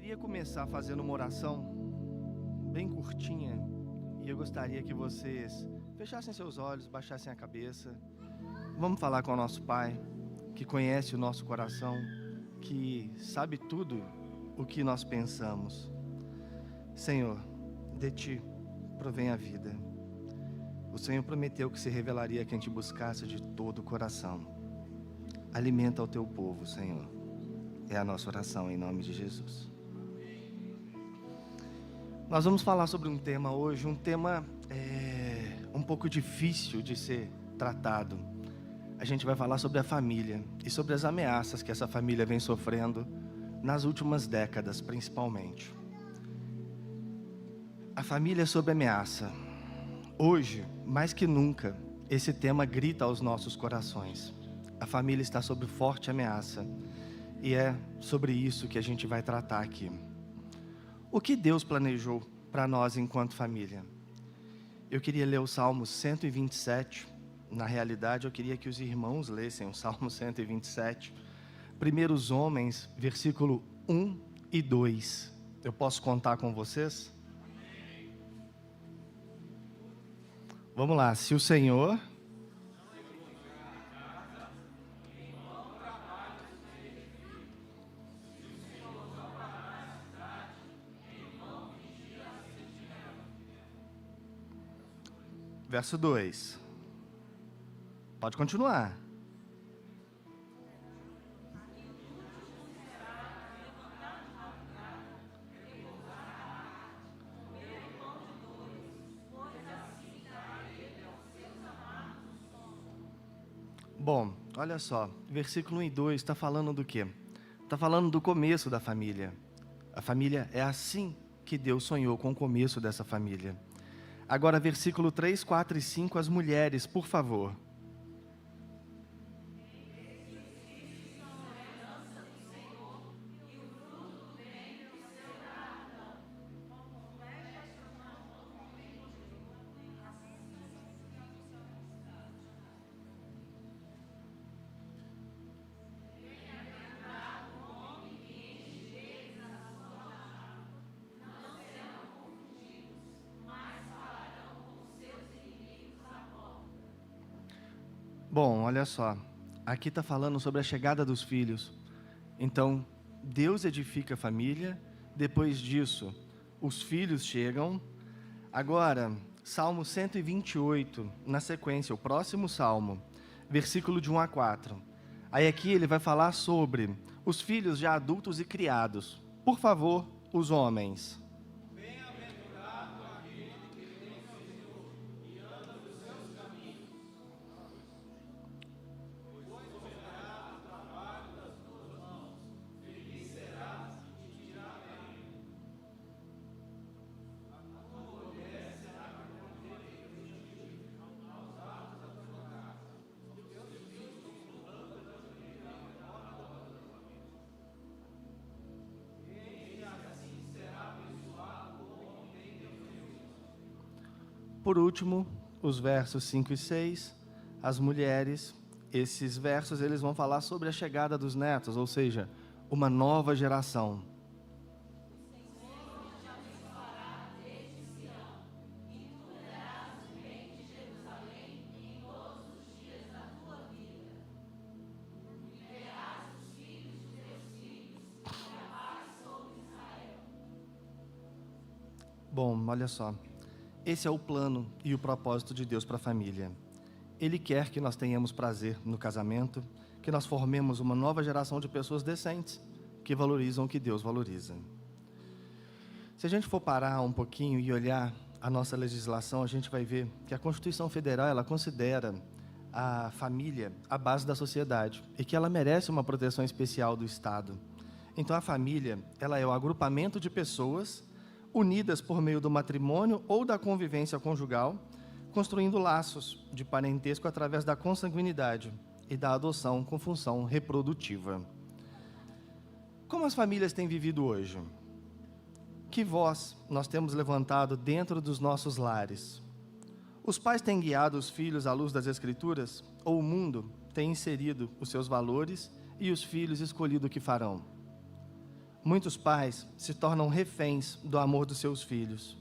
queria começar fazendo uma oração bem curtinha e eu gostaria que vocês fechassem seus olhos, baixassem a cabeça. Vamos falar com o nosso Pai, que conhece o nosso coração, que sabe tudo o que nós pensamos. Senhor, de Ti provém a vida. O Senhor prometeu que se revelaria a quem Te buscasse de todo o coração. Alimenta o Teu povo, Senhor. É a nossa oração em nome de Jesus. Nós vamos falar sobre um tema hoje, um tema um pouco difícil de ser tratado. A gente vai falar sobre a família e sobre as ameaças que essa família vem sofrendo nas últimas décadas, principalmente. A família sob ameaça. Hoje, mais que nunca, esse tema grita aos nossos corações. A família está sob forte ameaça e é sobre isso que a gente vai tratar aqui. O que Deus planejou para nós enquanto família? Eu queria ler o Salmo 127. Na realidade, eu queria que os irmãos lessem o Salmo 127. Primeiros Homens, versículo 1 e 2. Eu posso contar com vocês? Vamos lá. Se o Senhor... Verso 2. Pode continuar. Bom, olha só, versículo 1 e 2 está falando do quê? Está falando do começo da família. A família é assim que Deus sonhou com o começo dessa família. Agora, versículo 3, 4 e 5, as mulheres, por favor. Bom, olha só, aqui está falando sobre a chegada dos filhos. Então, Deus edifica a família, depois disso, os filhos chegam. Agora, Salmo 128, na sequência, o próximo Salmo, versículo de 1 a 4. Aí aqui ele vai falar sobre os filhos já adultos e criados. Por favor, os homens. Por último, os versos 5 e 6, as mulheres. Esses versos eles vão falar sobre a chegada dos netos, ou seja, uma nova geração. Bom, olha só. Esse é o plano e o propósito de Deus para a família. Ele quer que nós tenhamos prazer no casamento, que nós formemos uma nova geração de pessoas decentes, que valorizam o que Deus valoriza. Se a gente for parar um pouquinho e olhar a nossa legislação, a gente vai ver que a Constituição Federal, ela considera a família a base da sociedade e que ela merece uma proteção especial do Estado. Então a família, ela é o agrupamento de pessoas unidas por meio do matrimônio ou da convivência conjugal, construindo laços de parentesco através da consanguinidade e da adoção com função reprodutiva. Como as famílias têm vivido hoje? Que voz nós temos levantado dentro dos nossos lares? Os pais têm guiado os filhos à luz das Escrituras? Ou o mundo tem inserido os seus valores e os filhos escolhido o que farão? muitos pais se tornam reféns do amor dos seus filhos.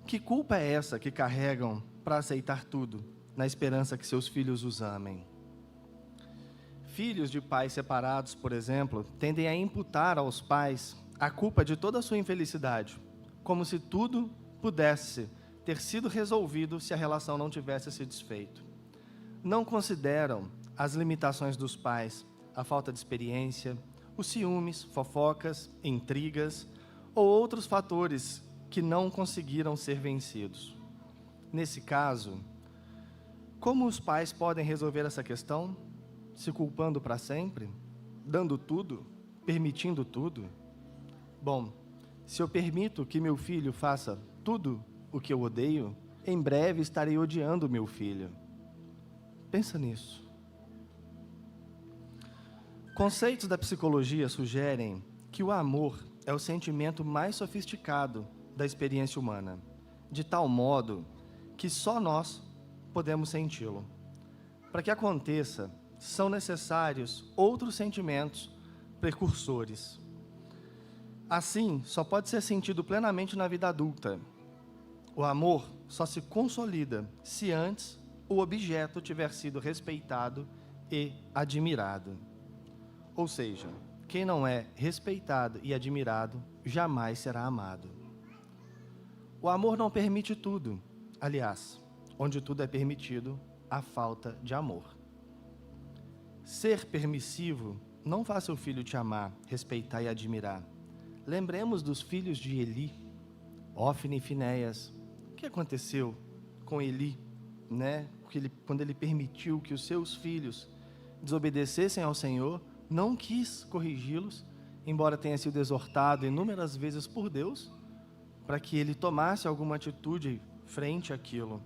Que culpa é essa que carregam para aceitar tudo, na esperança que seus filhos os amem? Filhos de pais separados, por exemplo, tendem a imputar aos pais a culpa de toda a sua infelicidade, como se tudo pudesse ter sido resolvido se a relação não tivesse se desfeito. Não consideram as limitações dos pais, a falta de experiência, os ciúmes, fofocas, intrigas ou outros fatores que não conseguiram ser vencidos. Nesse caso, como os pais podem resolver essa questão? Se culpando para sempre? Dando tudo? Permitindo tudo? Bom, se eu permito que meu filho faça tudo o que eu odeio, em breve estarei odiando meu filho. Pensa nisso. Conceitos da psicologia sugerem que o amor é o sentimento mais sofisticado da experiência humana, de tal modo que só nós podemos senti-lo. Para que aconteça, são necessários outros sentimentos precursores. Assim, só pode ser sentido plenamente na vida adulta. O amor só se consolida se antes o objeto tiver sido respeitado e admirado. Ou seja, quem não é respeitado e admirado jamais será amado. O amor não permite tudo. Aliás, onde tudo é permitido, há falta de amor. Ser permissivo não faz seu filho te amar, respeitar e admirar. Lembremos dos filhos de Eli, Hófni e Finéias. O que aconteceu com Eli, né? Quando ele permitiu que os seus filhos desobedecessem ao Senhor, não quis corrigi-los, embora tenha sido exortado inúmeras vezes por Deus, para que ele tomasse alguma atitude frente àquilo.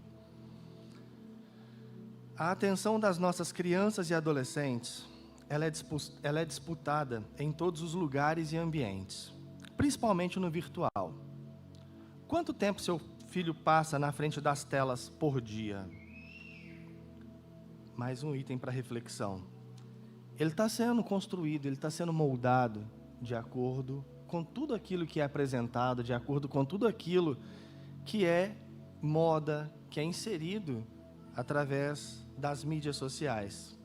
A atenção das nossas crianças e adolescentes, ela é disputada em todos os lugares e ambientes, principalmente no virtual. Quanto tempo seu filho passa na frente das telas por dia? Mais um item para reflexão. Ele está sendo construído, ele está sendo moldado de acordo com tudo aquilo que é apresentado, de acordo com tudo aquilo que é moda, que é inserido através das mídias sociais.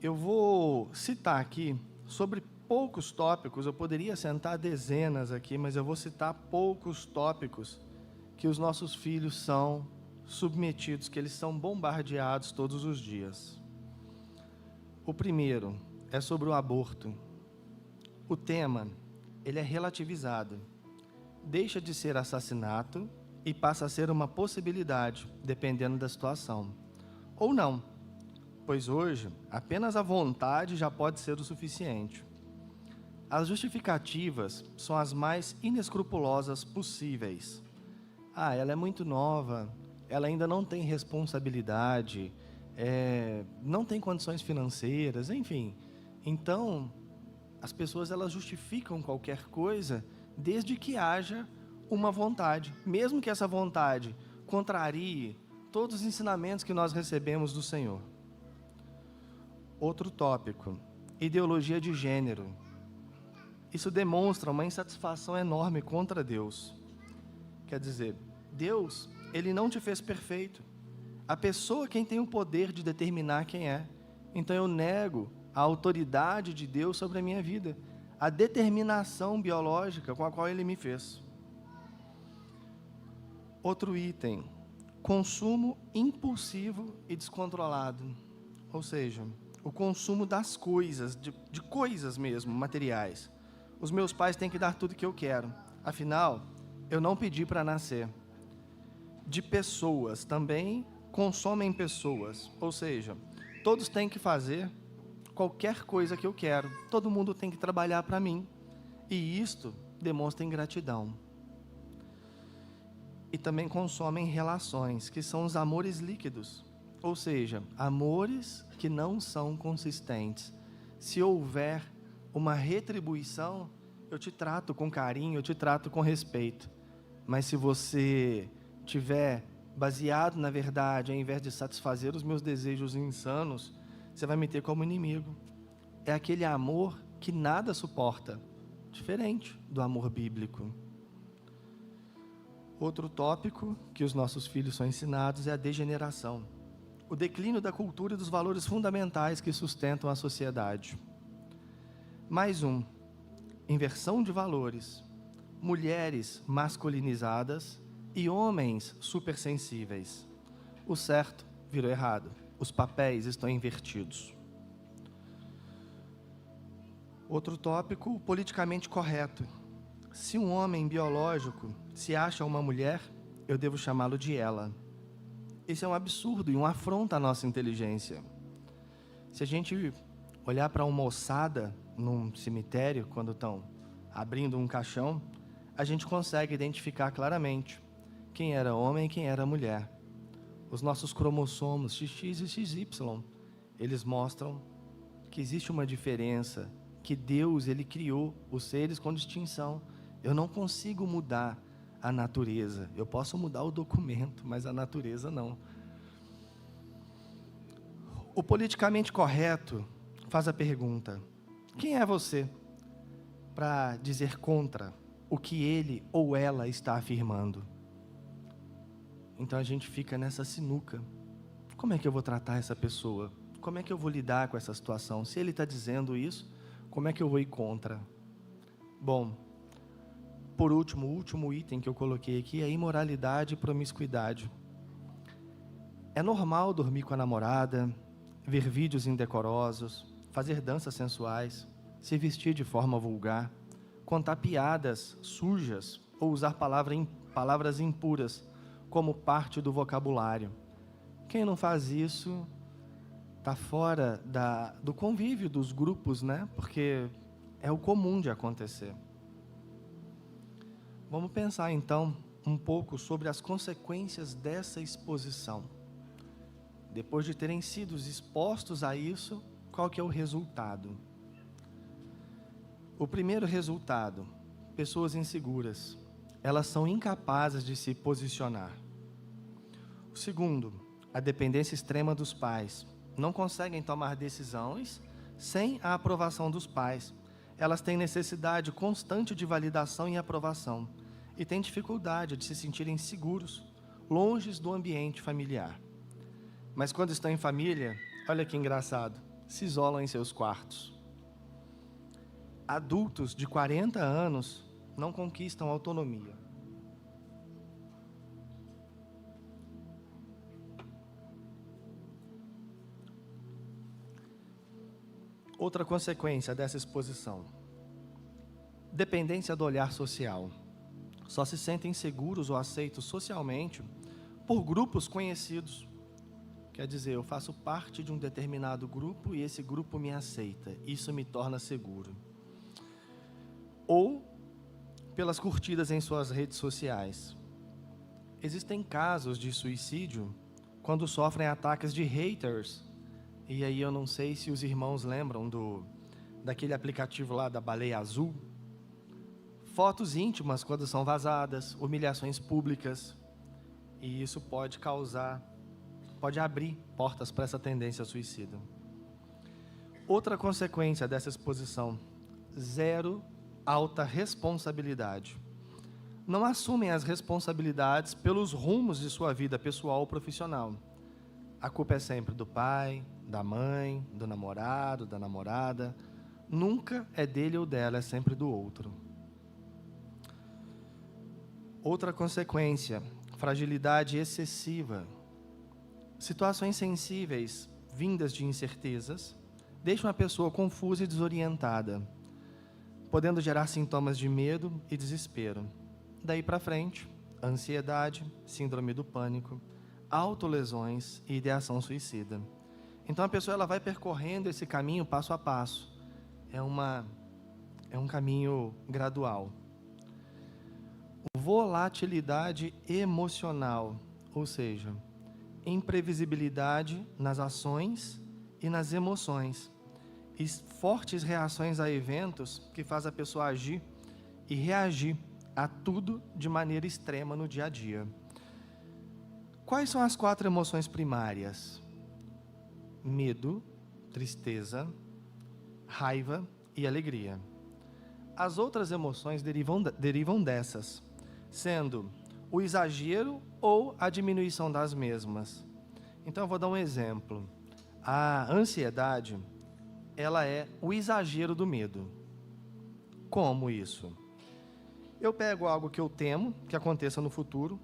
Eu vou citar aqui sobre poucos tópicos, eu poderia sentar dezenas aqui, mas eu vou citar poucos tópicos que os nossos filhos são submetidos, que eles são bombardeados todos os dias. O primeiro é sobre o aborto. O tema, ele é relativizado. Deixa de ser assassinato e passa a ser uma possibilidade, dependendo da situação. Ou não, pois hoje apenas a vontade já pode ser o suficiente. As justificativas são as mais inescrupulosas possíveis. Ela é muito nova, ela ainda não tem responsabilidade, não tem condições financeiras, enfim. Então, as pessoas elas justificam qualquer coisa desde que haja uma vontade, mesmo que essa vontade contrarie todos os ensinamentos que nós recebemos do Senhor. Outro tópico, ideologia de gênero. Isso demonstra uma insatisfação enorme contra Deus. Quer dizer, Deus, Ele não te fez perfeito. A pessoa quem tem o poder de determinar quem é. Então eu nego a autoridade de Deus sobre a minha vida, a determinação biológica com a qual Ele me fez. Outro item, consumo impulsivo e descontrolado. Ou seja, o consumo das coisas, de coisas mesmo, materiais. Os meus pais têm que dar tudo que eu quero. Afinal, eu não pedi para nascer. De pessoas, também consomem pessoas. Ou seja, todos têm que fazer qualquer coisa que eu quero. Todo mundo tem que trabalhar para mim. E isto demonstra ingratidão. E também consomem relações, que são os amores líquidos. Ou seja, amores que não são consistentes. Se houver uma retribuição, eu te trato com carinho, eu te trato com respeito. Mas se você tiver baseado na verdade, ao invés de satisfazer os meus desejos insanos, você vai me ter como inimigo. É aquele amor que nada suporta, diferente do amor bíblico. Outro tópico que os nossos filhos são ensinados é a degeneração, o declínio da cultura e dos valores fundamentais que sustentam a sociedade. Mais um, inversão de valores, mulheres masculinizadas e homens supersensíveis. O certo virou errado, os papéis estão invertidos. Outro tópico, o politicamente correto. Se um homem biológico se acha uma mulher, eu devo chamá-lo de ela. Isso é um absurdo e uma afronta à nossa inteligência. Se a gente olhar para uma ossada num cemitério, quando estão abrindo um caixão, a gente consegue identificar claramente quem era homem e quem era mulher. Os nossos cromossomos XX e XY, eles mostram que existe uma diferença, que Deus, Ele criou os seres com distinção. Eu não consigo mudar a natureza. Eu posso mudar o documento, mas a natureza não. O politicamente correto faz a pergunta: quem é você para dizer contra o que ele ou ela está afirmando? Então a gente fica nessa sinuca. Como é que eu vou tratar essa pessoa? Como é que eu vou lidar com essa situação? Se ele está dizendo isso, como é que eu vou ir contra? Bom, por último, o último item que eu coloquei aqui é imoralidade e promiscuidade. É normal dormir com a namorada, ver vídeos indecorosos, fazer danças sensuais, se vestir de forma vulgar, contar piadas sujas ou usar palavras impuras como parte do vocabulário. Quem não faz isso está fora do convívio dos grupos, né? Porque é o comum de acontecer. Vamos pensar então um pouco sobre as consequências dessa exposição. Depois de terem sido expostos a isso, qual que é o resultado? O primeiro resultado, pessoas inseguras. Elas são incapazes de se posicionar. O segundo, a dependência extrema dos pais. Não conseguem tomar decisões sem a aprovação dos pais. Elas têm necessidade constante de validação e aprovação. E têm dificuldade de se sentirem seguros, longe do ambiente familiar. Mas quando estão em família, olha que engraçado, se isolam em seus quartos. Adultos de 40 anos não conquistam autonomia. Outra consequência dessa exposição: dependência do olhar social. Só se sentem seguros ou aceitos socialmente por grupos conhecidos. Quer dizer, eu faço parte de um determinado grupo e esse grupo me aceita. Isso me torna seguro. Ou pelas curtidas em suas redes sociais. Existem casos de suicídio quando sofrem ataques de haters. E aí eu não sei se os irmãos lembram daquele aplicativo lá da baleia azul. Fotos íntimas quando são vazadas, humilhações públicas. E isso pode abrir portas para essa tendência suicida. Outra consequência dessa exposição: zero alta responsabilidade. Não assumem as responsabilidades pelos rumos de sua vida pessoal ou profissional. A culpa é sempre do pai, da mãe, do namorado, da namorada. Nunca é dele ou dela, é sempre do outro. Outra consequência: fragilidade excessiva. Situações sensíveis, vindas de incertezas, deixam a pessoa confusa e desorientada, podendo gerar sintomas de medo e desespero. Daí para frente, ansiedade, síndrome do pânico, autolesões e ideação suicida. Então a pessoa ela vai percorrendo esse caminho passo a passo. É um caminho gradual. Volatilidade emocional, ou seja, imprevisibilidade nas ações e nas emoções. E fortes reações a eventos que faz a pessoa agir e reagir a tudo de maneira extrema no dia a dia. Quais são as 4 emoções primárias? Medo, tristeza, raiva e alegria. As outras emoções derivam dessas, sendo o exagero ou a diminuição das mesmas. Então eu vou dar um exemplo. A ansiedade, ela é o exagero do medo. Como isso? Eu pego algo que eu temo que aconteça no futuro,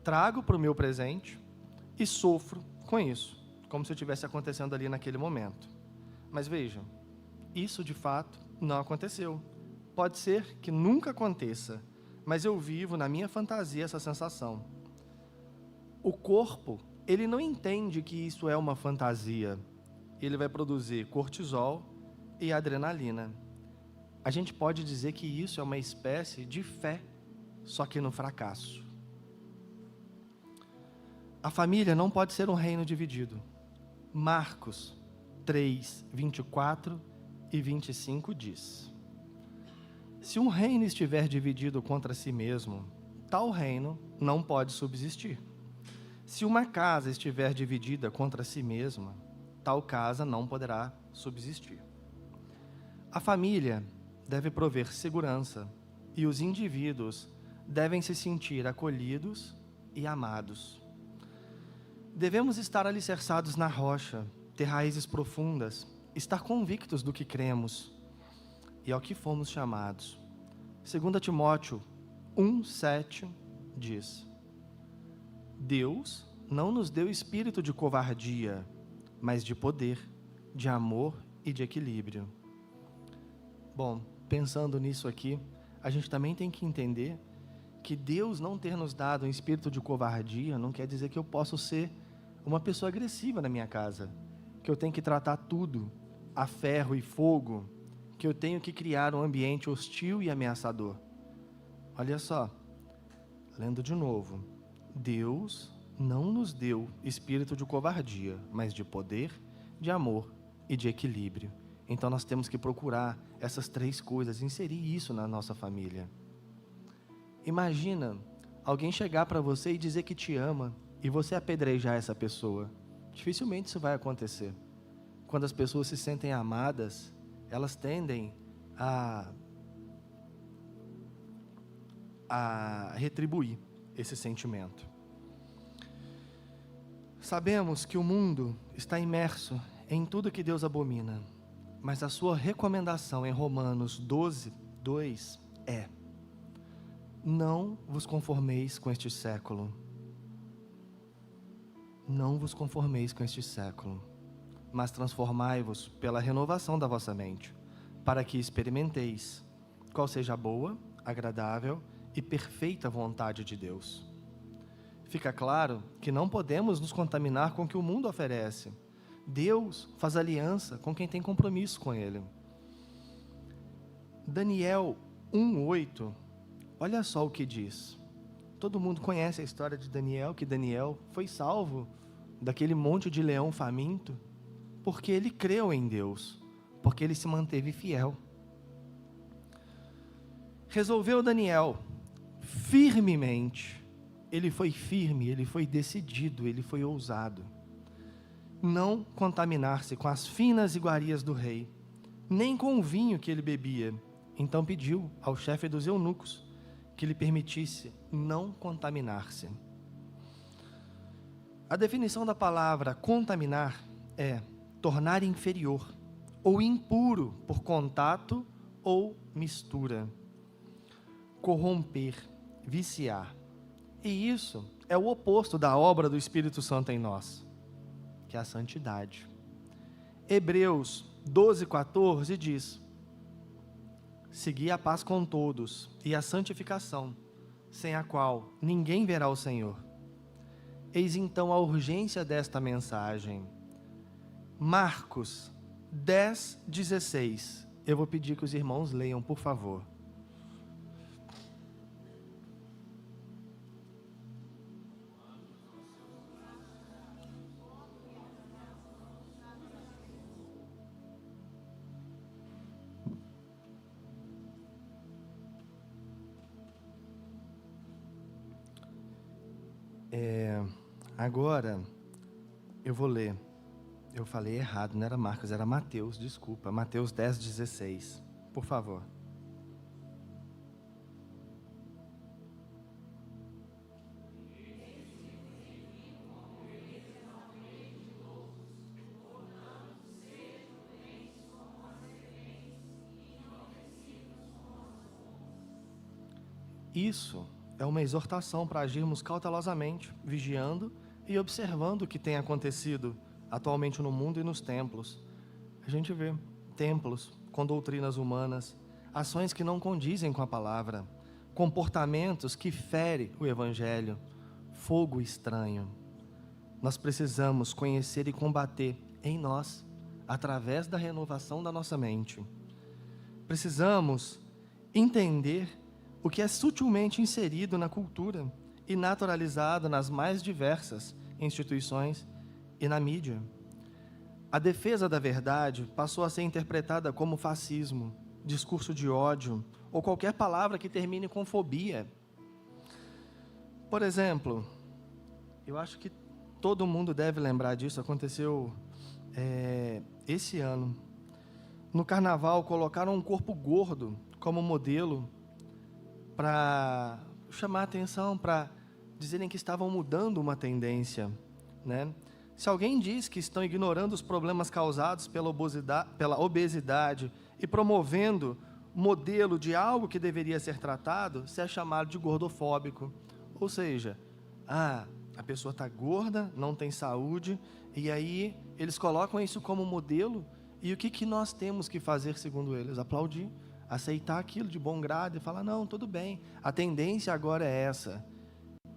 trago para o meu presente e sofro com isso, como se estivesse acontecendo ali naquele momento. Mas vejam, isso de fato não aconteceu. Pode ser que nunca aconteça, mas eu vivo na minha fantasia essa sensação. O corpo, ele não entende que isso é uma fantasia. Ele vai produzir cortisol e adrenalina. A gente pode dizer que isso é uma espécie de fé, só que no fracasso. A família não pode ser um reino dividido. Marcos 3, 24 e 25 diz: se um reino estiver dividido contra si mesmo, tal reino não pode subsistir. Se uma casa estiver dividida contra si mesma, tal casa não poderá subsistir. A família deve prover segurança e os indivíduos devem se sentir acolhidos e amados. Devemos estar alicerçados na rocha, ter raízes profundas, estar convictos do que cremos e ao que fomos chamados. 2 Timóteo 1:7 diz: Deus não nos deu espírito de covardia, mas de poder, de amor e de equilíbrio. Bom, pensando nisso aqui, a gente também tem que entender que Deus não ter nos dado um espírito de covardia não quer dizer que eu posso ser uma pessoa agressiva na minha casa, que eu tenho que tratar tudo a ferro e fogo, que eu tenho que criar um ambiente hostil e ameaçador. Olha só, lendo de novo, Deus não nos deu espírito de covardia, mas de poder, de amor e de equilíbrio. Então nós temos que procurar essas três coisas, inserir isso na nossa família. Imagina alguém chegar para você e dizer que te ama e você apedrejar essa pessoa. Dificilmente isso vai acontecer. Quando as pessoas se sentem amadas, elas tendem a retribuir esse sentimento. Sabemos que o mundo está imerso em tudo que Deus abomina, mas a sua recomendação em Romanos 12:2 é: não vos conformeis com este século. Não vos conformeis com este século, mas transformai-vos pela renovação da vossa mente, para que experimenteis qual seja a boa, agradável e perfeita vontade de Deus. Fica claro que não podemos nos contaminar com o que o mundo oferece. Deus faz aliança com quem tem compromisso com Ele. Daniel 1:8, olha só o que diz. Todo mundo conhece a história de Daniel, que Daniel foi salvo daquele monte de leão faminto, porque ele creu em Deus, porque ele se manteve fiel. Resolveu Daniel firmemente, ele foi firme, ele foi decidido, ele foi ousado, não contaminar-se com as finas iguarias do rei, nem com o vinho que ele bebia. Então pediu ao chefe dos eunucos que lhe permitisse não contaminar-se. A definição da palavra contaminar é tornar inferior ou impuro por contato ou mistura, corromper, viciar. E isso é o oposto da obra do Espírito Santo em nós, que é a santidade. Hebreus 12:14 diz: segui a paz com todos e a santificação, sem a qual ninguém verá o Senhor. Eis então a urgência desta mensagem. Marcos 10:16. Eu vou pedir que os irmãos leiam, por favor. Agora, eu vou ler. Eu falei errado, não era Marcos, era Mateus, desculpa. Mateus 10:16. por favor. Isso é uma exortação para agirmos cautelosamente, vigiando e observando o que tem acontecido atualmente no mundo e nos templos. A gente vê templos com doutrinas humanas, ações que não condizem com a palavra, comportamentos que ferem o Evangelho, fogo estranho. Nós precisamos conhecer e combater em nós, através da renovação da nossa mente. Precisamos entender o que é sutilmente inserido na cultura e naturalizado nas mais diversas instituições e na mídia. A defesa da verdade passou a ser interpretada como fascismo, discurso de ódio ou qualquer palavra que termine com fobia. Por exemplo, eu acho que todo mundo deve lembrar disso, aconteceu esse ano. No carnaval, colocaram um corpo gordo como modelo para chamar a atenção, para dizerem que estavam mudando uma tendência, né? Se alguém diz que estão ignorando os problemas causados pela obesidade e promovendo modelo de algo que deveria ser tratado, se é chamado de gordofóbico. Ou seja, a pessoa está gorda, não tem saúde, e aí eles colocam isso como modelo, e o que nós temos que fazer, segundo eles? Aplaudir, aceitar aquilo de bom grado e falar, não, tudo bem, a tendência agora é essa.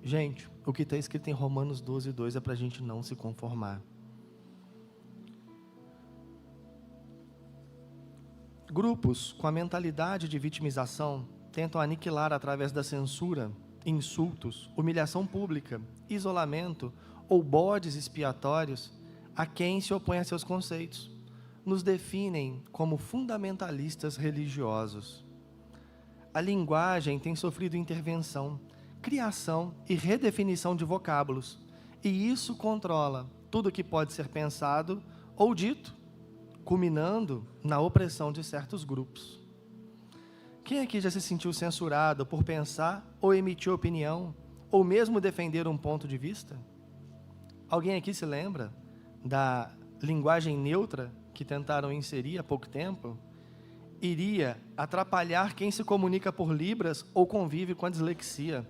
Gente, o que está escrito em Romanos 12:2 é para a gente não se conformar. Grupos com a mentalidade de vitimização tentam aniquilar através da censura, insultos, humilhação pública, isolamento ou bodes expiatórios a quem se opõe a seus conceitos. Nos definem como fundamentalistas religiosos. A linguagem tem sofrido intervenção, criação e redefinição de vocábulos, e isso controla tudo que pode ser pensado ou dito, culminando na opressão de certos grupos. Quem aqui já se sentiu censurado por pensar ou emitir opinião, ou mesmo defender um ponto de vista? Alguém aqui se lembra da linguagem neutra que tentaram inserir há pouco tempo? Iria atrapalhar quem se comunica por libras ou convive com a dislexia.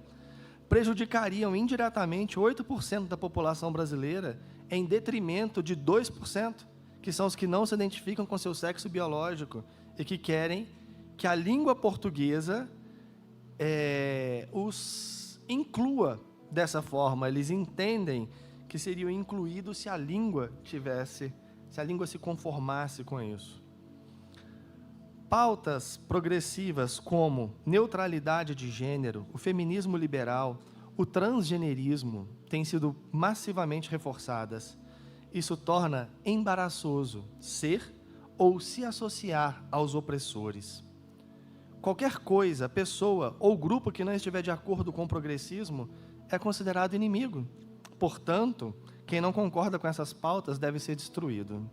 Prejudicariam indiretamente 8% da população brasileira, em detrimento de 2%, que são os que não se identificam com seu sexo biológico e que querem que a língua portuguesa os inclua dessa forma. Eles entendem que seriam incluídos se a língua se conformasse com isso. Pautas progressivas como neutralidade de gênero, o feminismo liberal, o transgenerismo têm sido massivamente reforçadas. Isso torna embaraçoso ser ou se associar aos opressores. Qualquer coisa, pessoa ou grupo que não estiver de acordo com o progressismo é considerado inimigo. Portanto, quem não concorda com essas pautas deve ser destruído.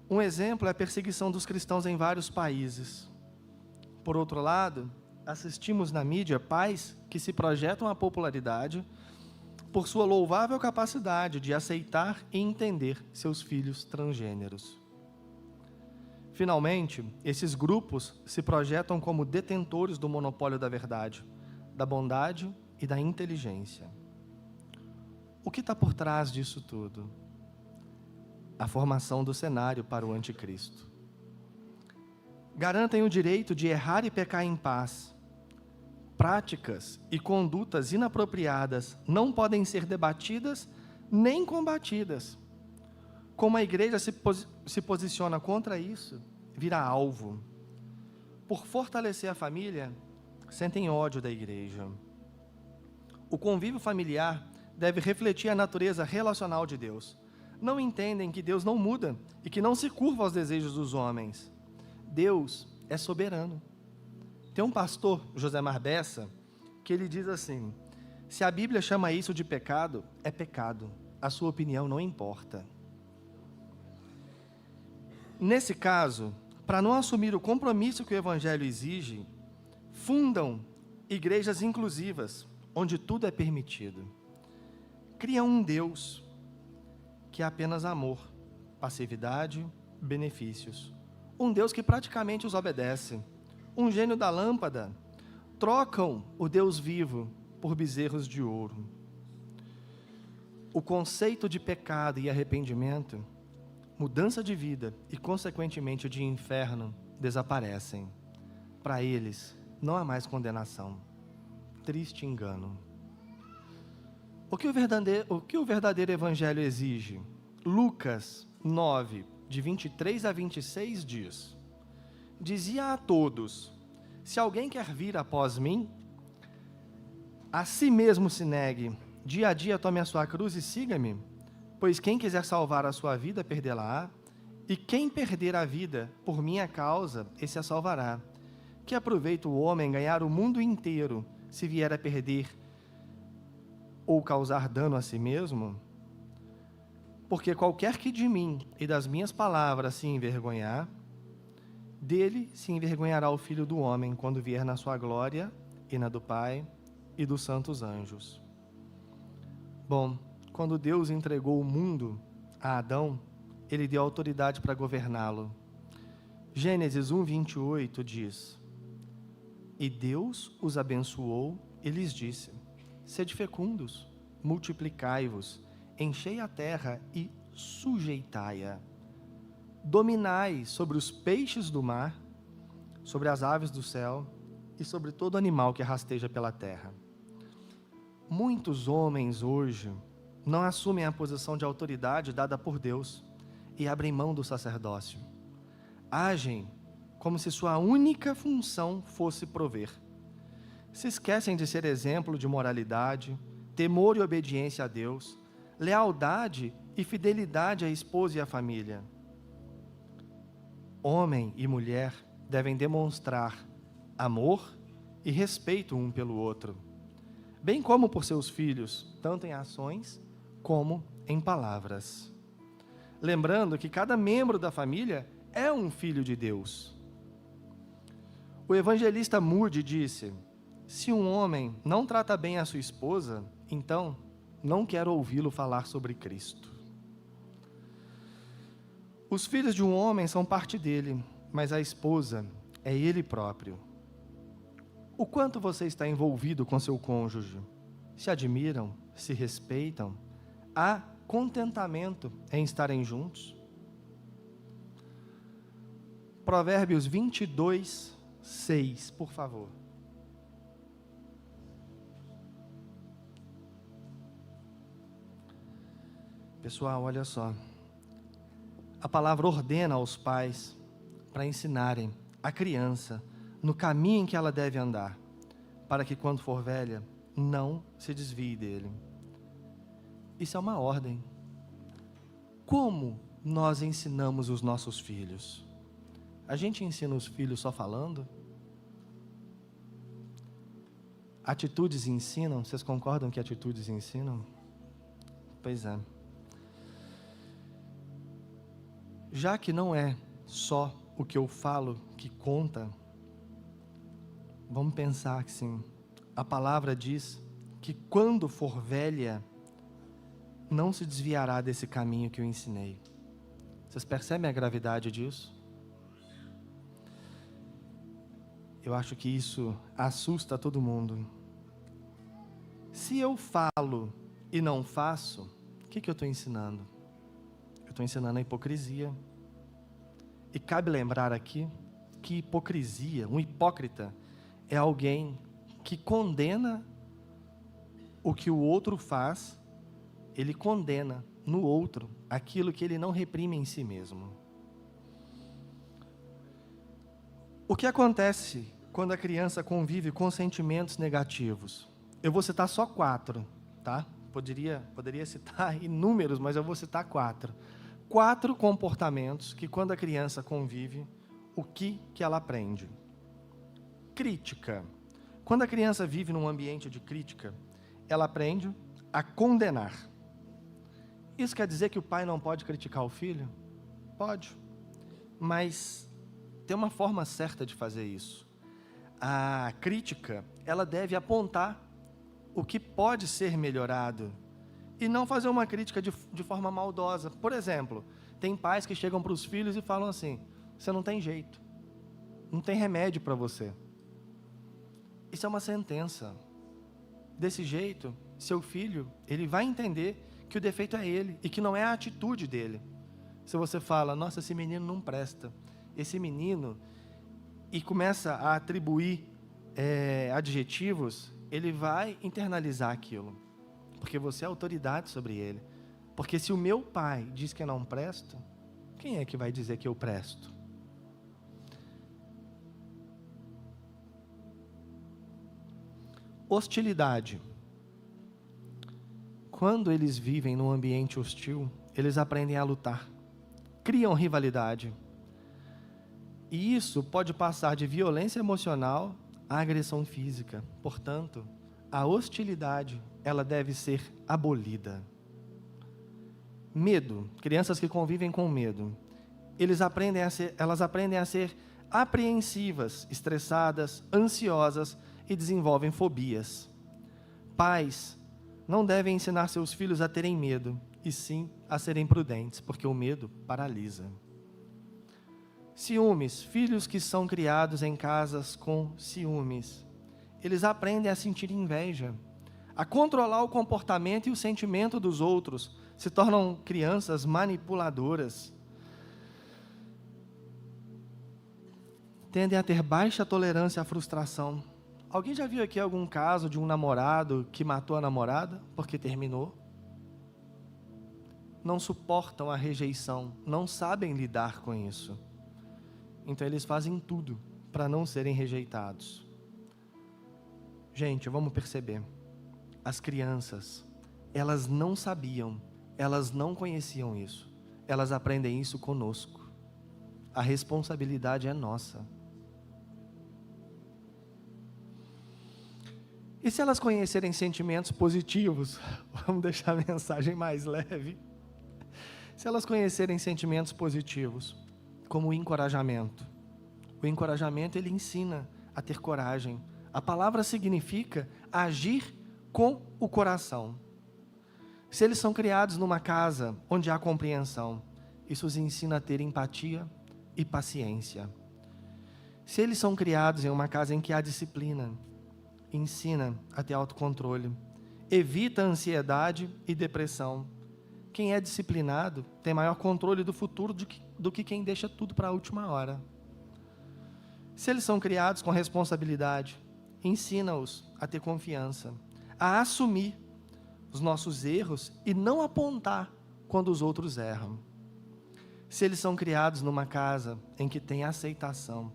Um exemplo é a perseguição dos cristãos em vários países. Por outro lado, assistimos na mídia pais que se projetam à popularidade por sua louvável capacidade de aceitar e entender seus filhos transgêneros. Finalmente, esses grupos se projetam como detentores do monopólio da verdade, da bondade e da inteligência. O que está por trás disso tudo? A formação do cenário para o anticristo. Garantem o direito de errar e pecar em paz. Práticas e condutas inapropriadas não podem ser debatidas nem combatidas. Como a igreja se posiciona contra isso, vira alvo. Por fortalecer a família, sentem ódio da igreja. O convívio familiar deve refletir a natureza relacional de Deus. Não entendem que Deus não muda e que não se curva aos desejos dos homens. Deus é soberano. Tem um pastor, José Marbessa, que ele diz assim: se a Bíblia chama isso de pecado, é pecado. A sua opinião não importa. Nesse caso, para não assumir o compromisso que o Evangelho exige, fundam igrejas inclusivas, onde tudo é permitido. Criam um Deus que é apenas amor, passividade, benefícios. Um Deus que praticamente os obedece. Um gênio da lâmpada. Trocam o Deus vivo por bezerros de ouro. O conceito de pecado e arrependimento, mudança de vida e, consequentemente, de inferno, desaparecem. Para eles, não há mais condenação. Triste engano. O que o verdadeiro evangelho exige? Lucas 9, de 23 a 26 diz: Dizia a todos: se alguém quer vir após mim, a si mesmo se negue, dia a dia tome a sua cruz e siga-me, pois quem quiser salvar a sua vida, perdê-la-á, e quem perder a vida por minha causa, esse a salvará. Que aproveita o homem ganhar o mundo inteiro, se vier a perder ou causar dano a si mesmo? Porque qualquer que de mim e das minhas palavras se envergonhar, dele se envergonhará o Filho do Homem, quando vier na sua glória e na do Pai e dos santos anjos. Bom, quando Deus entregou o mundo a Adão, ele deu autoridade para governá-lo. Gênesis 1, 28 diz: E Deus os abençoou e lhes disse: Sede fecundos, multiplicai-vos, enchei a terra e sujeitai-a. Dominai sobre os peixes do mar, sobre as aves do céu e sobre todo animal que rasteja pela terra. Muitos homens hoje não assumem a posição de autoridade dada por Deus e abrem mão do sacerdócio. Agem como se sua única função fosse prover. Se esquecem de ser exemplo de moralidade, temor e obediência a Deus, lealdade e fidelidade à esposa e à família. Homem e mulher devem demonstrar amor e respeito um pelo outro, bem como por seus filhos, tanto em ações como em palavras. Lembrando que cada membro da família é um filho de Deus. O evangelista Moody disse: se um homem não trata bem a sua esposa, então não quero ouvi-lo falar sobre Cristo. Os filhos de um homem são parte dele, mas a esposa é ele próprio. O quanto você está envolvido com seu cônjuge? Se admiram? Se respeitam? Há contentamento em estarem juntos? Provérbios 22, 6, por favor. Pessoal, olha só. A palavra ordena aos pais para ensinarem a criança no caminho em que ela deve andar, para que quando for velha, não se desvie dele. Isso é uma ordem. Como nós ensinamos os nossos filhos? A gente ensina os filhos só falando? Atitudes ensinam? Vocês concordam que atitudes ensinam? Pois é. Já que não é só o que eu falo que conta, vamos pensar que sim. A palavra diz que quando for velha, não se desviará desse caminho que eu ensinei. Vocês percebem a gravidade disso? Eu acho que isso assusta todo mundo. Se eu falo e não faço, o que eu estou ensinando? Eu estou ensinando a hipocrisia. E cabe lembrar aqui que hipocrisia, um hipócrita, é alguém que condena o que o outro faz, ele condena no outro aquilo que ele não reprime em si mesmo. O que acontece quando a criança convive com sentimentos negativos? Eu vou citar só 4, tá? Poderia citar inúmeros, mas eu vou citar 4. 4 comportamentos que, quando a criança convive, o que ela aprende? Crítica. Quando a criança vive num ambiente de crítica, ela aprende a condenar. Isso quer dizer que o pai não pode criticar o filho? Pode. Mas tem uma forma certa de fazer isso. A crítica, ela deve apontar o que pode ser melhorado e não fazer uma crítica de forma maldosa. Por exemplo, tem pais que chegam para os filhos e falam assim: você não tem jeito, não tem remédio para você. Isso é uma sentença. Desse jeito, seu filho, ele vai entender que o defeito é ele e que não é a atitude dele. Se você fala: nossa, esse menino não presta, esse menino, e começa a atribuir adjetivos, ele vai internalizar aquilo, porque você é autoridade sobre ele. Porque se o meu pai diz que eu não presto, quem é que vai dizer que eu presto? Hostilidade. Quando eles vivem num ambiente hostil, eles aprendem a lutar, criam rivalidade. E isso pode passar de violência emocional à agressão física. Portanto, a hostilidade, ela deve ser abolida. Medo. Crianças que convivem com medo. Elas aprendem a ser apreensivas, estressadas, ansiosas e desenvolvem fobias. Pais não devem ensinar seus filhos a terem medo, e sim a serem prudentes, porque o medo paralisa. Ciúmes. Filhos que são criados em casas com ciúmes, eles aprendem a sentir inveja, a controlar o comportamento e o sentimento dos outros, se tornam crianças manipuladoras. Tendem a ter baixa tolerância à frustração. Alguém já viu aqui algum caso de um namorado que matou a namorada porque terminou? Não suportam a rejeição, não sabem lidar com isso. Então eles fazem tudo para não serem rejeitados. Gente, vamos perceber. As crianças, elas não sabiam, elas não conheciam isso. Elas aprendem isso conosco. A responsabilidade é nossa. E se elas conhecerem sentimentos positivos, vamos deixar a mensagem mais leve. Se elas conhecerem sentimentos positivos, como o encorajamento. O encorajamento, ele ensina a ter coragem. A palavra significa agir com o coração. Se eles são criados numa casa onde há compreensão, isso os ensina a ter empatia e paciência. Se eles são criados em uma casa em que há disciplina, ensina a ter autocontrole, evita a ansiedade e depressão. Quem é disciplinado tem maior controle do futuro do que quem deixa tudo para a última hora. Se eles são criados com responsabilidade, ensina-os a ter confiança, a assumir os nossos erros e não apontar quando os outros erram. Se eles são criados numa casa em que tem aceitação,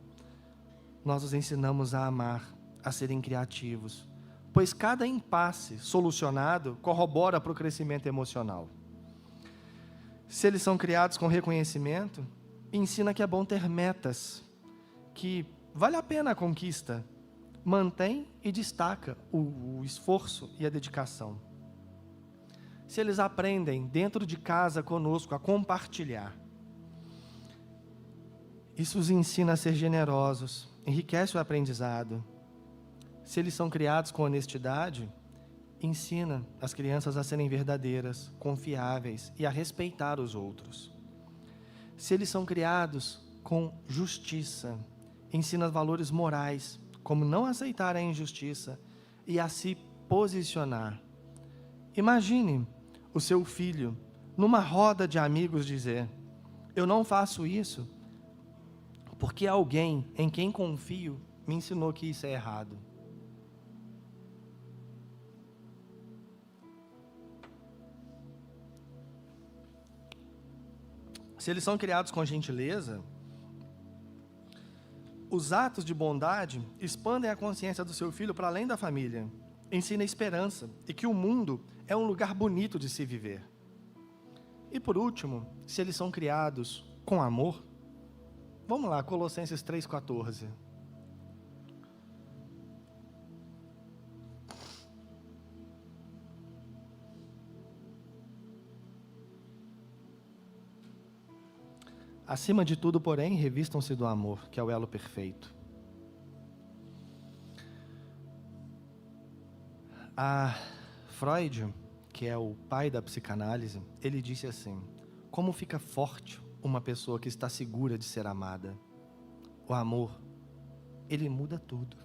nós os ensinamos a amar, a serem criativos, pois cada impasse solucionado corrobora para o crescimento emocional. Se eles são criados com reconhecimento, ensina que é bom ter metas, que vale a pena a conquista, mantém e destaca o esforço e a dedicação. Se eles aprendem dentro de casa conosco a compartilhar, isso os ensina a ser generosos, enriquece o aprendizado. Se eles são criados com honestidade, ensina as crianças a serem verdadeiras, confiáveis e a respeitar os outros. Se eles são criados com justiça, ensina valores morais, como não aceitar a injustiça e a se posicionar. Imagine o seu filho, numa roda de amigos, dizer: eu não faço isso porque alguém em quem confio me ensinou que isso é errado. Se eles são criados com gentileza, os atos de bondade expandem a consciência do seu filho para além da família. Ensina esperança e que o mundo é um lugar bonito de se viver. E por último, se eles são criados com amor, vamos lá, Colossenses 3,14. Acima de tudo, porém, revistam-se do amor, que é o elo perfeito. A Freud, que é o pai da psicanálise, ele disse assim: como fica forte uma pessoa que está segura de ser amada? O amor, ele muda tudo.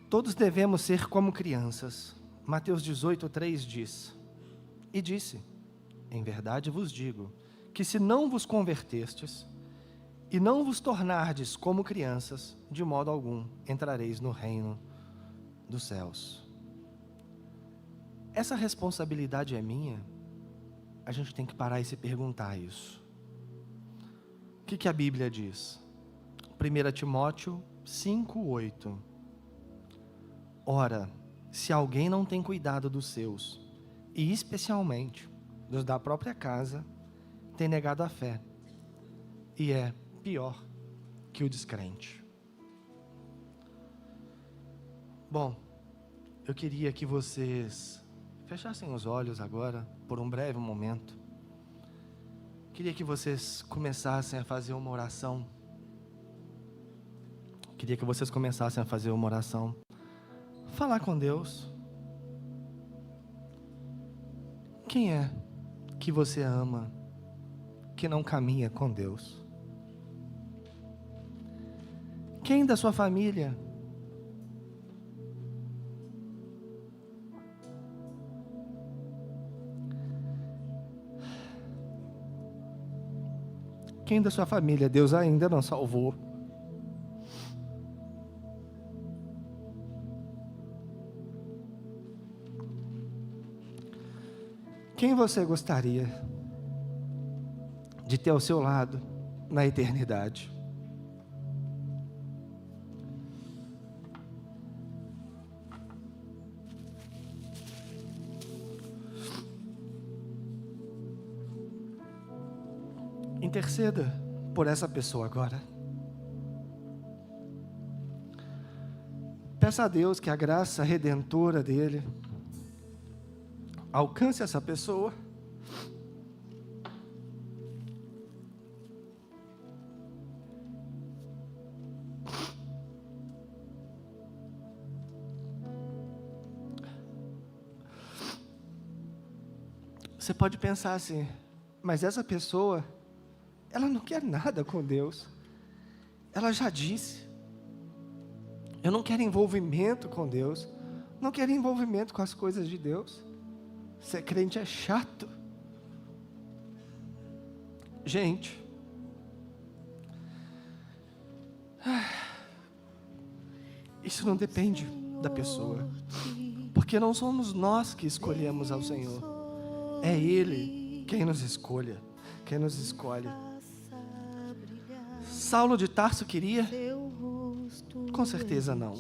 Todos devemos ser como crianças. Mateus 18:3 diz: e disse, em verdade vos digo, que se não vos convertestes e não vos tornardes como crianças, de modo algum entrareis no reino dos céus. Essa responsabilidade é minha? A gente tem que parar e se perguntar isso. O que a Bíblia diz? 1 Timóteo 5:8. Ora, se alguém não tem cuidado dos seus, e especialmente dos da própria casa, tem negado a fé, e é pior que o descrente. Bom, eu queria que vocês fechassem os olhos agora, por um breve momento. Queria que vocês começassem a fazer uma oração. Falar com Deus. Quem é que você ama que não caminha com Deus? Quem da sua família Deus ainda não salvou? Quem você gostaria de ter ao seu lado na eternidade? Interceda por essa pessoa agora. Peça a Deus que a graça redentora dele alcance essa pessoa. Você pode pensar assim, mas essa pessoa, ela não quer nada com Deus. Ela já disse: eu não quero envolvimento com Deus, não quero envolvimento com as coisas de Deus. Ser crente é chato. Gente, isso não depende da pessoa, porque não somos nós que escolhemos ao Senhor, é Ele quem nos escolhe. Saulo de Tarso queria? Com certeza não.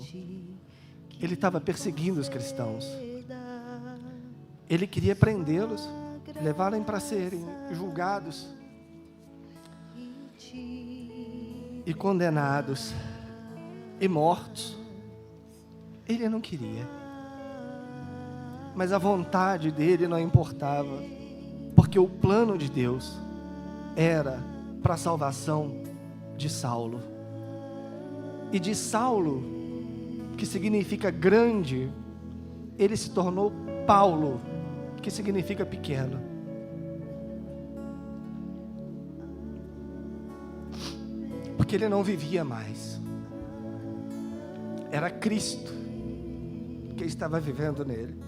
Ele estava perseguindo os cristãos. Ele queria prendê-los, levá-los para serem julgados e condenados e mortos. Ele não queria, mas a vontade dele não importava, porque o plano de Deus era para a salvação de Saulo. E de Saulo, que significa grande, ele se tornou Paulo, que significa pequeno. Porque ele não vivia mais. Era Cristo que estava vivendo nele.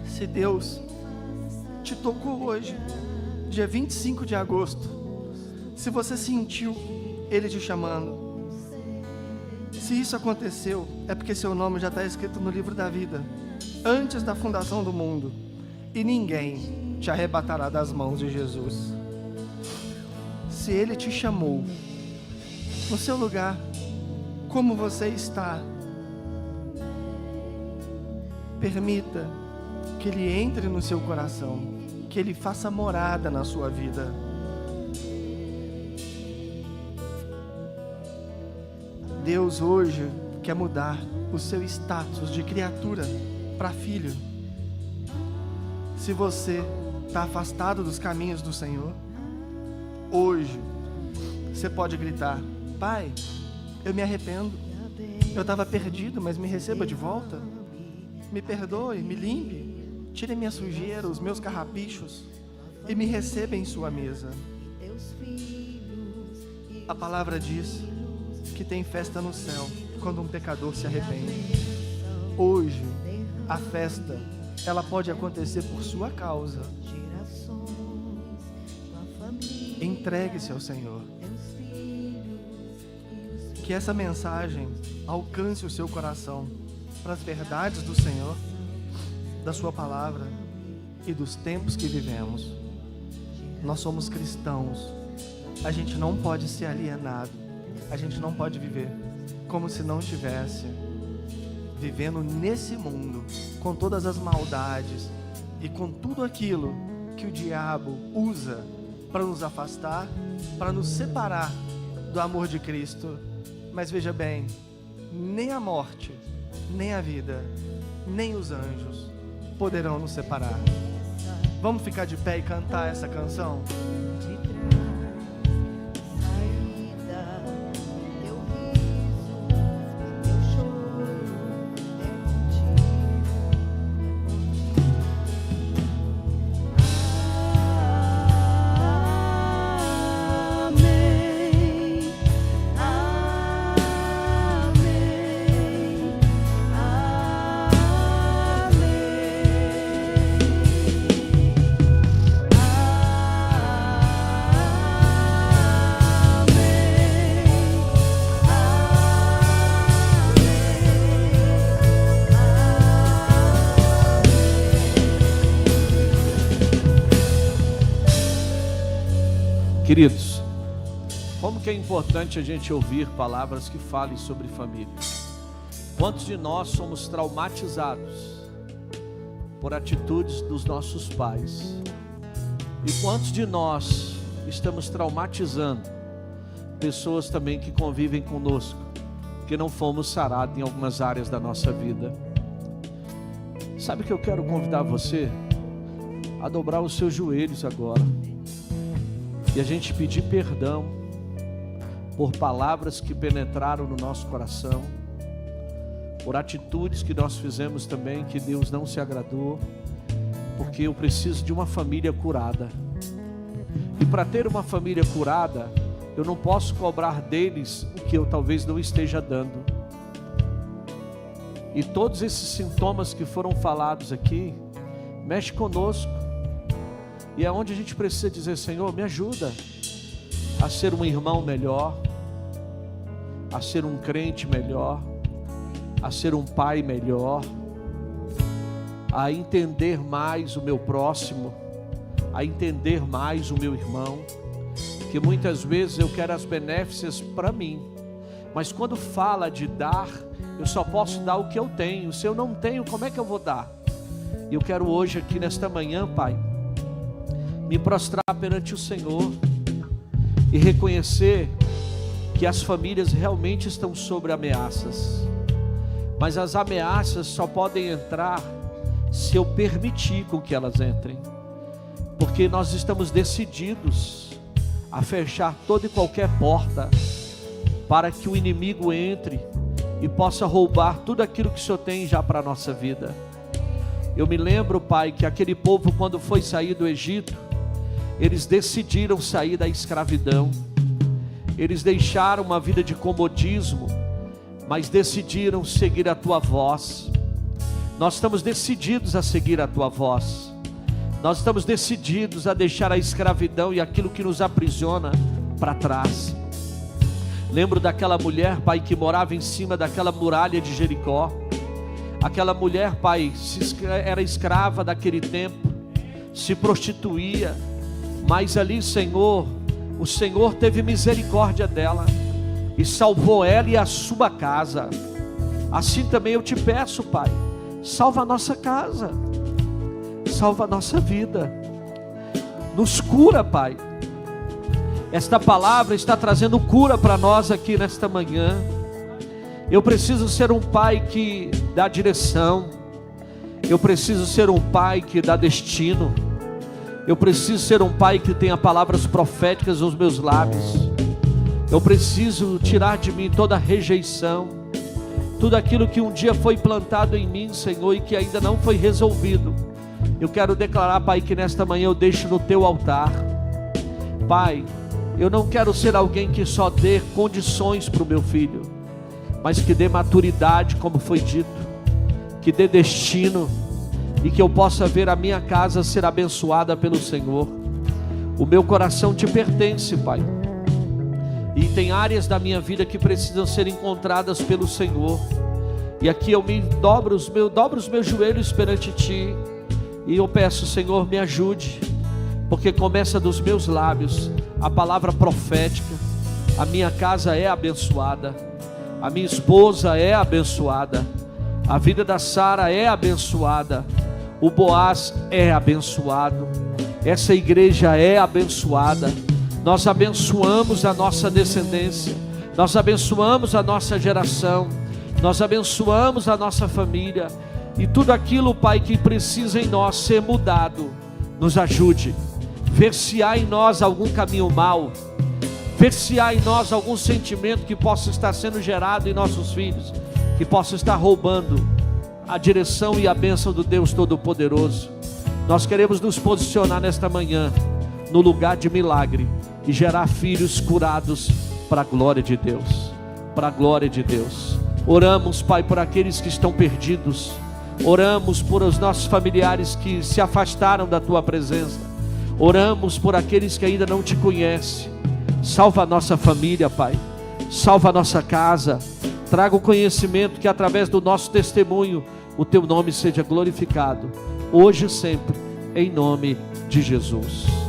Se Deus te tocou hoje, dia 25 de agosto, se você sentiu Ele te chamando, se isso aconteceu, é porque seu nome já está escrito no livro da vida, antes da fundação do mundo, e ninguém te arrebatará das mãos de Jesus. Se Ele te chamou, no seu lugar, como você está, permita que Ele entre no seu coração, que Ele faça morada na sua vida. Deus hoje quer mudar o seu status de criatura para filho. Se você está afastado dos caminhos do Senhor, hoje você pode gritar: Pai, eu me arrependo. Eu estava perdido, mas me receba de volta. Me perdoe, me limpe, tire minha sujeira, os meus carrapichos e me receba em sua mesa. A palavra diz que tem festa no céu quando um pecador se arrepende. Hoje, a festa, ela pode acontecer por sua causa. Entregue-se ao Senhor. Que essa mensagem alcance o seu coração para as verdades do Senhor, da sua palavra e dos tempos que vivemos. Nós somos cristãos. A gente não pode ser alienado. A gente não pode viver como se não estivesse vivendo nesse mundo, com todas as maldades e com tudo aquilo que o diabo usa para nos afastar, para nos separar do amor de Cristo. Mas veja bem, nem a morte, nem a vida, nem os anjos poderão nos separar. Vamos ficar de pé e cantar essa canção? Queridos, como que é importante a gente ouvir palavras que falem sobre família. Quantos de nós somos traumatizados por atitudes dos nossos pais? E quantos de nós estamos traumatizando pessoas também que convivem conosco, que não fomos sarados em algumas áreas da nossa vida? Sabe que eu quero convidar você a dobrar os seus joelhos agora e a gente pedir perdão por palavras que penetraram no nosso coração, por atitudes que nós fizemos também que Deus não se agradou, porque eu preciso de uma família curada. E para ter uma família curada, eu não posso cobrar deles o que eu talvez não esteja dando. E todos esses sintomas que foram falados aqui, mexe conosco. E é onde a gente precisa dizer: Senhor, me ajuda a ser um irmão melhor, a ser um crente melhor, a ser um pai melhor, a entender mais o meu próximo, a entender mais o meu irmão, que muitas vezes eu quero as benéficas para mim, mas quando fala de dar, eu só posso dar o que eu tenho. Se eu não tenho, como é que eu vou dar? Eu quero hoje aqui nesta manhã, Pai, me prostrar perante o Senhor e reconhecer que as famílias realmente estão sob ameaças, mas as ameaças só podem entrar se eu permitir com que elas entrem, porque nós estamos decididos a fechar toda e qualquer porta para que o inimigo entre e possa roubar tudo aquilo que o Senhor tem já para a nossa vida. Eu me lembro, Pai, que aquele povo, quando foi sair do Egito, eles decidiram sair da escravidão. Eles deixaram uma vida de comodismo, mas decidiram seguir a Tua voz. Nós estamos decididos a seguir a Tua voz. Nós estamos decididos a deixar a escravidão e aquilo que nos aprisiona para trás. Lembro daquela mulher, Pai, que morava em cima daquela muralha de Jericó. Aquela mulher, Pai, era escrava daquele tempo, se prostituía, mas ali, Senhor, o Senhor teve misericórdia dela e salvou ela e a sua casa. Assim também eu te peço, Pai, salva a nossa casa, salva a nossa vida, nos cura, Pai. Esta palavra está trazendo cura para nós aqui nesta manhã. Eu preciso ser um pai que dá direção. Eu preciso ser um pai que dá destino. Eu preciso ser um pai que tenha palavras proféticas nos meus lábios. Eu preciso tirar de mim toda rejeição, tudo aquilo que um dia foi plantado em mim, Senhor, e que ainda não foi resolvido. Eu quero declarar, Pai, que nesta manhã eu deixo no teu altar. Pai, eu não quero ser alguém que só dê condições para o meu filho, mas que dê maturidade, como foi dito, que dê destino, e que eu possa ver a minha casa ser abençoada pelo Senhor. O meu coração te pertence, Pai, e tem áreas da minha vida que precisam ser encontradas pelo Senhor, e aqui eu me dobro os meus joelhos perante Ti, e eu peço, Senhor, me ajude, porque começa dos meus lábios a palavra profética. A minha casa é abençoada, a minha esposa é abençoada, a vida da Sara é abençoada, o Boaz é abençoado, essa igreja é abençoada. Nós abençoamos a nossa descendência, nós abençoamos a nossa geração, nós abençoamos a nossa família, e tudo aquilo, Pai, que precisa em nós ser mudado, nos ajude. Ver se há em nós algum caminho mau, ver se há em nós algum sentimento que possa estar sendo gerado em nossos filhos, que possa estar roubando a direção e a bênção do Deus Todo-Poderoso. Nós queremos nos posicionar nesta manhã no lugar de milagre e gerar filhos curados para a glória de Deus, para a glória de Deus. Oramos, Pai, por aqueles que estão perdidos. Oramos por os nossos familiares que se afastaram da Tua presença. Oramos por aqueles que ainda não Te conhecem. Salva a nossa família, Pai. Salva a nossa casa. Traga o conhecimento que através do nosso testemunho o Teu nome seja glorificado, hoje e sempre, em nome de Jesus.